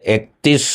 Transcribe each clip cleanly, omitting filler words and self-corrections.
31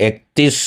31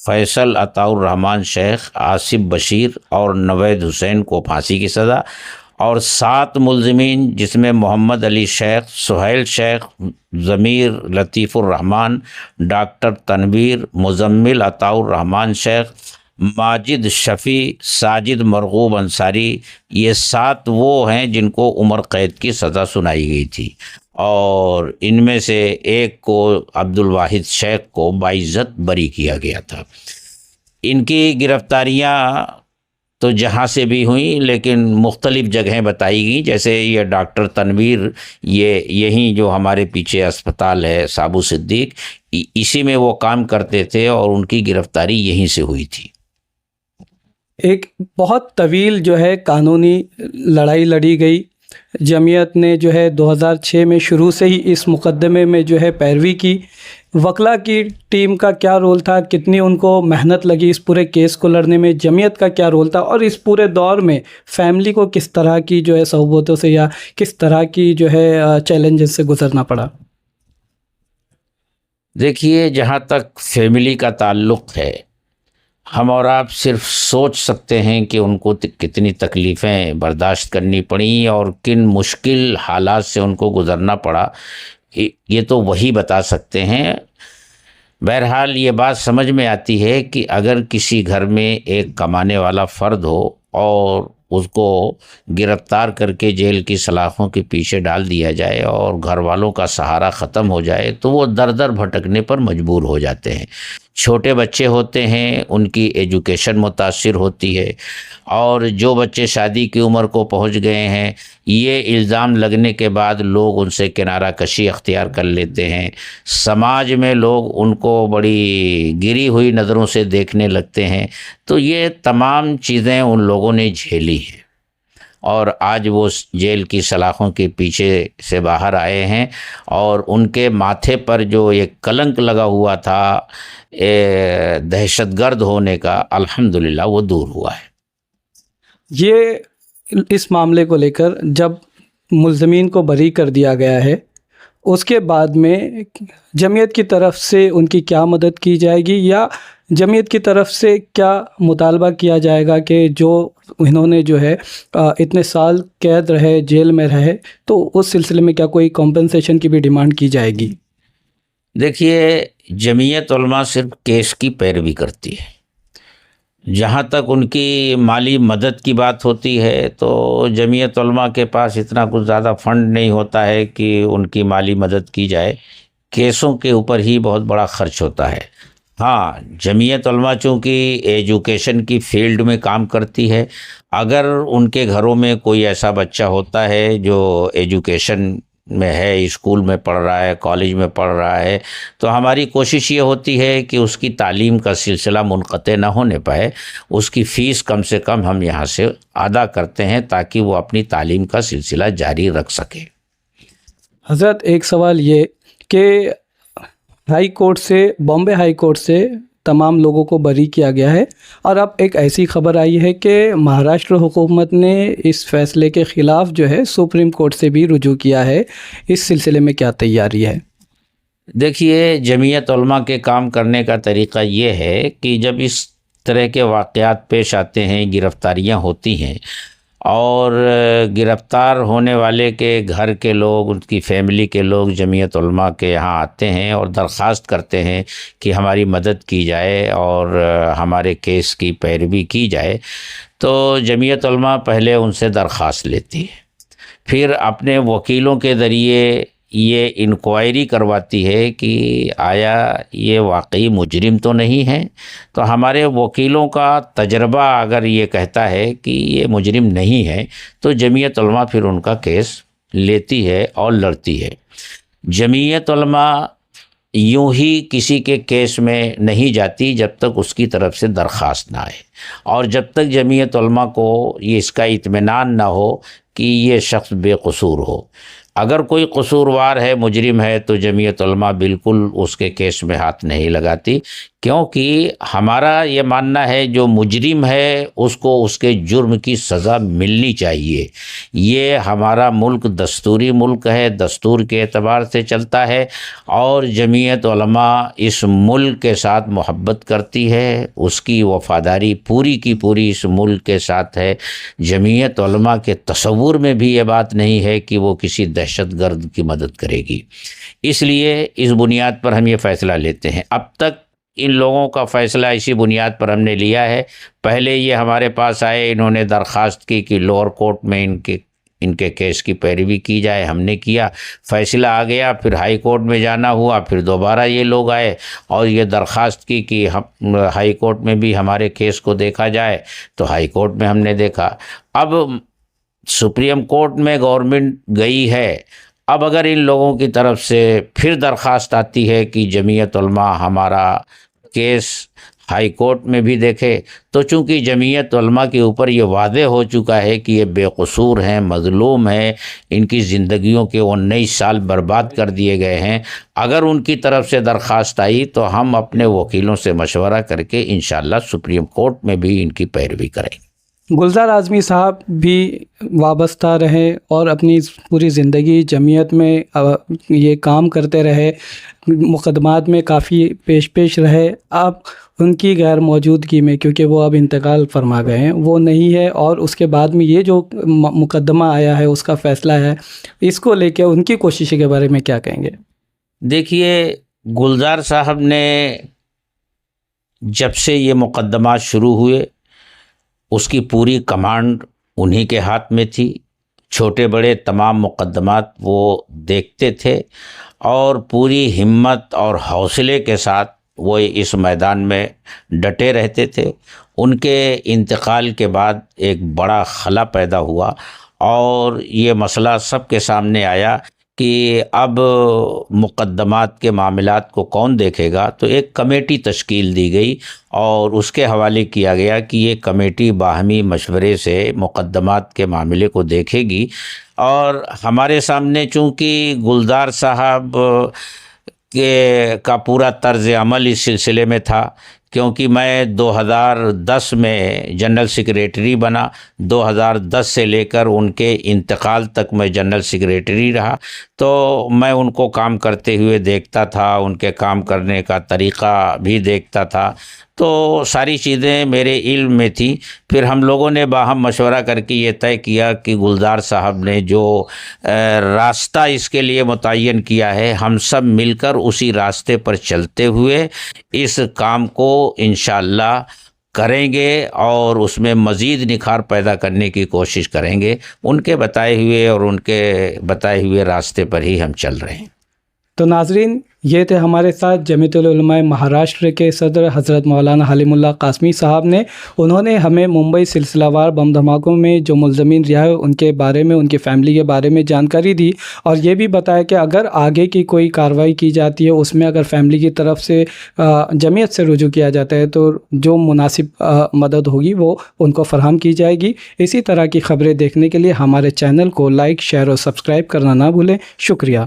فیصل عطاء الرحمان شیخ، آصف بشیر اور نوید حسین کو پھانسی کی سزا، اور 7 ملزمین جس میں محمد علی شیخ، سہیل شیخ، ضمیر لطیف الرحمان، ڈاکٹر تنویر، مزمل عطاء الرحمان شیخ، ماجد شفیع، ساجد مرغوب انصاری، یہ 7 وہ ہیں جن کو عمر قید کی سزا سنائی گئی تھی، اور ان میں سے ایک کو عبد الواحد شیخ کو باعزت بری کیا گیا تھا۔ ان کی گرفتاریاں تو جہاں سے بھی ہوئیں لیکن مختلف جگہیں بتائی گئیں، جیسے یہ ڈاکٹر تنویر، یہیں جو ہمارے پیچھے اسپتال ہے سابو صدیق، اسی میں وہ کام کرتے تھے اور ان کی گرفتاری یہیں سے ہوئی تھی۔ ایک بہت طویل جو ہے قانونی لڑائی لڑی گئی، جمعیت نے جو ہے 2006 میں شروع سے ہی اس مقدمے میں جو ہے پیروی کی۔ وکلا کی ٹیم کا کیا رول تھا، کتنی ان کو محنت لگی اس پورے کیس کو لڑنے میں، جمعیت کا کیا رول تھا، اور اس پورے دور میں فیملی کو کس طرح کی جو ہے صعوبتوں سے یا کس طرح کی جو ہے چیلنجز سے گزرنا پڑا؟ دیکھیے، جہاں تک فیملی کا تعلق ہے، ہم اور آپ صرف سوچ سکتے ہیں کہ ان کو کتنی تکلیفیں برداشت کرنی پڑیں اور کن مشکل حالات سے ان کو گزرنا پڑا، یہ تو وہی بتا سکتے ہیں۔ بہرحال یہ بات سمجھ میں آتی ہے کہ اگر کسی گھر میں ایک کمانے والا فرد ہو اور اس کو گرفتار کر کے جیل کی سلاخوں کے پیچھے ڈال دیا جائے اور گھر والوں کا سہارا ختم ہو جائے تو وہ در در بھٹکنے پر مجبور ہو جاتے ہیں۔ چھوٹے بچے ہوتے ہیں، ان کی ایجوکیشن متاثر ہوتی ہے، اور جو بچے شادی کی عمر کو پہنچ گئے ہیں، یہ الزام لگنے کے بعد لوگ ان سے کنارہ کشی اختیار کر لیتے ہیں، سماج میں لوگ ان کو بڑی گری ہوئی نظروں سے دیکھنے لگتے ہیں، تو یہ تمام چیزیں ان لوگوں نے جھیلی ہیں، اور آج وہ جیل کی سلاخوں کے پیچھے سے باہر آئے ہیں، اور ان کے ماتھے پر جو ایک کلنک لگا ہوا تھا دہشت گرد ہونے کا، الحمدللہ وہ دور ہوا ہے۔ یہ اس معاملے کو لے کر جب ملزمین کو بری کر دیا گیا ہے، اس کے بعد میں جمعیت کی طرف سے ان کی کیا مدد کی جائے گی، یا جمعیت کی طرف سے کیا مطالبہ کیا جائے گا کہ جو انہوں نے جو ہے اتنے سال قید رہے، جیل میں رہے، تو اس سلسلے میں کیا کوئی کمپنسیشن کی بھی ڈیمانڈ کی جائے گی؟ دیکھیے، جمعیت علماء صرف کیس کی پیروی کرتی ہے۔ جہاں تک ان کی مالی مدد کی بات ہوتی ہے تو جمعیت علماء کے پاس اتنا کچھ زیادہ فنڈ نہیں ہوتا ہے کہ ان کی مالی مدد کی جائے، کیسوں کے اوپر ہی بہت بڑا خرچ ہوتا ہے۔ ہاں، جمعیت علماء چونکہ ایجوکیشن کی فیلڈ میں کام کرتی ہے، اگر ان کے گھروں میں کوئی ایسا بچہ ہوتا ہے جو ایجوکیشن میں ہے، اسکول میں پڑھ رہا ہے، کالج میں پڑھ رہا ہے، تو ہماری کوشش یہ ہوتی ہے کہ اس کی تعلیم کا سلسلہ منقطع نہ ہونے پائے، اس کی فیس کم سے کم ہم یہاں سے ادا کرتے ہیں تاکہ وہ اپنی تعلیم کا سلسلہ جاری رکھ سکے۔ حضرت، ایک سوال یہ کہ ہائی کورٹ سے، بامبے ہائی کورٹ سے تمام لوگوں کو بری کیا گیا ہے، اور اب ایک ایسی خبر آئی ہے کہ مہاراشٹر حکومت نے اس فیصلے کے خلاف جو ہے سپریم کورٹ سے بھی رجوع کیا ہے، اس سلسلے میں کیا تیاری ہے؟ دیکھیے، جمعیت علماء کے کام کرنے کا طریقہ یہ ہے کہ جب اس طرح کے واقعات پیش آتے ہیں، گرفتاریاں ہوتی ہیں، اور گرفتار ہونے والے کے گھر کے لوگ، ان کی فیملی کے لوگ جمعیت علماء کے یہاں آتے ہیں اور درخواست کرتے ہیں کہ ہماری مدد کی جائے اور ہمارے کیس کی پیروی کی جائے، تو جمعیت علماء پہلے ان سے درخواست لیتی ہے، پھر اپنے وکیلوں کے ذریعے یہ انکوائری کرواتی ہے کہ آیا یہ واقعی مجرم تو نہیں ہے، تو ہمارے وکیلوں کا تجربہ اگر یہ کہتا ہے کہ یہ مجرم نہیں ہے تو جمعیت علماء پھر ان کا کیس لیتی ہے اور لڑتی ہے۔ جمعیت علماء یوں ہی کسی کے کیس میں نہیں جاتی جب تک اس کی طرف سے درخواست نہ آئے، اور جب تک جمعیت علماء کو اس کا اطمینان نہ ہو کہ یہ شخص بے قصور ہو۔ اگر کوئی قصوروار ہے، مجرم ہے، تو جمعیت علماء بالکل اس کے کیس میں ہاتھ نہیں لگاتی، کیونکہ ہمارا یہ ماننا ہے جو مجرم ہے اس کو اس کے جرم کی سزا ملنی چاہیے. یہ ہمارا ملک دستوری ملک ہے، دستور کے اعتبار سے چلتا ہے، اور جمعیت علماء اس ملک کے ساتھ محبت کرتی ہے، اس کی وفاداری پوری کی پوری اس ملک کے ساتھ ہے. جمعیت علماء کے تصور میں بھی یہ بات نہیں ہے کہ وہ کسی دہشت گرد کی مدد کرے گی. اس لیے اس بنیاد پر ہم یہ فیصلہ لیتے ہیں. اب تک ان لوگوں کا فیصلہ اسی بنیاد پر ہم نے لیا ہے. پہلے یہ ہمارے پاس آئے، انہوں نے درخواست کی کہ لوور کورٹ میں ان کے کیس کی پیروی کی جائے. ہم نے کیا، فیصلہ آ گیا، پھر ہائی کورٹ میں جانا ہوا، پھر دوبارہ یہ لوگ آئے اور یہ درخواست کی کہ ہائی کورٹ میں بھی ہمارے کیس کو دیکھا جائے. تو ہائی کورٹ میں ہم نے دیکھا. اب سپریم کورٹ میں گورنمنٹ گئی ہے. اب اگر ان لوگوں کی طرف سے پھر درخواست آتی ہے کہ جمعیت علماء ہمارا کیس ہائی کورٹ میں بھی دیکھے، تو چونکہ جمعیت علماء کے اوپر یہ واضح ہو چکا ہے کہ یہ بے قصور ہیں، مظلوم ہیں، ان کی زندگیوں کے 19 سال برباد کر دیے گئے ہیں، اگر ان کی طرف سے درخواست آئی تو ہم اپنے وکیلوں سے مشورہ کر کے انشاءاللہ سپریم کورٹ میں بھی ان کی پیروی کریں گے. گلزار اعظمی صاحب بھی وابستہ رہے اور اپنی پوری زندگی جمعیت میں یہ کام کرتے رہے، مقدمات میں کافی پیش رہے. اب ان کی غیر موجودگی میں، کیونکہ وہ اب انتقال فرما گئے ہیں، وہ نہیں ہے، اور اس کے بعد میں یہ جو مقدمہ آیا ہے اس کا فیصلہ ہے، اس کو لے کے ان کی کوشش کے بارے میں کیا کہیں گے؟ دیکھیے، گلزار صاحب نے جب سے یہ مقدمات شروع ہوئے اس کی پوری کمانڈ انہی کے ہاتھ میں تھی. چھوٹے بڑے تمام مقدمات وہ دیکھتے تھے اور پوری ہمت اور حوصلے کے ساتھ وہ اس میدان میں ڈٹے رہتے تھے. ان کے انتقال کے بعد ایک بڑا خلا پیدا ہوا اور یہ مسئلہ سب کے سامنے آیا کہ اب مقدمات کے معاملات کو کون دیکھے گا. تو ایک کمیٹی تشکیل دی گئی اور اس کے حوالے کیا گیا کہ یہ کمیٹی باہمی مشورے سے مقدمات کے معاملے کو دیکھے گی. اور ہمارے سامنے چونکہ گلزار صاحب کا پورا طرز عمل اس سلسلے میں تھا، کیونکہ میں 2010 میں جنرل سیکریٹری بنا. 2010 سے لے کر ان کے انتقال تک میں جنرل سیکریٹری رہا، تو میں ان کو کام کرتے ہوئے دیکھتا تھا، ان کے کام کرنے کا طریقہ بھی دیکھتا تھا، تو ساری چیزیں میرے علم میں تھی. پھر ہم لوگوں نے باہم مشورہ کر کے یہ طے کیا کہ گلزار صاحب نے جو راستہ اس کے لیے متعین کیا ہے، ہم سب مل کر اسی راستے پر چلتے ہوئے اس کام کو انشاءاللہ کریں گے اور اس میں مزید نکھار پیدا کرنے کی کوشش کریں گے. ان کے بتائے ہوئے اور ان کے بتائے ہوئے راستے پر ہی ہم چل رہے ہیں. تو ناظرین، یہ تھے ہمارے ساتھ جمعیت العلماء مہاراشٹر کے صدر حضرت مولانا حلیم اللہ قاسمی صاحب نے. انہوں نے ہمیں ممبئی سلسلہ وار بم دھماکوں میں جو ملزمین رہا ہے ان کے بارے میں، ان کی فیملی کے بارے میں جانکاری دی، اور یہ بھی بتایا کہ اگر آگے کی کوئی کارروائی کی جاتی ہے اس میں اگر فیملی کی طرف سے جمعیت سے رجوع کیا جاتا ہے تو جو مناسب مدد ہوگی وہ ان کو فراہم کی جائے گی. اسی طرح کی خبریں دیکھنے کے لیے ہمارے چینل کو لائک، شیئر اور سبسکرائب کرنا نہ بھولیں. شکریہ.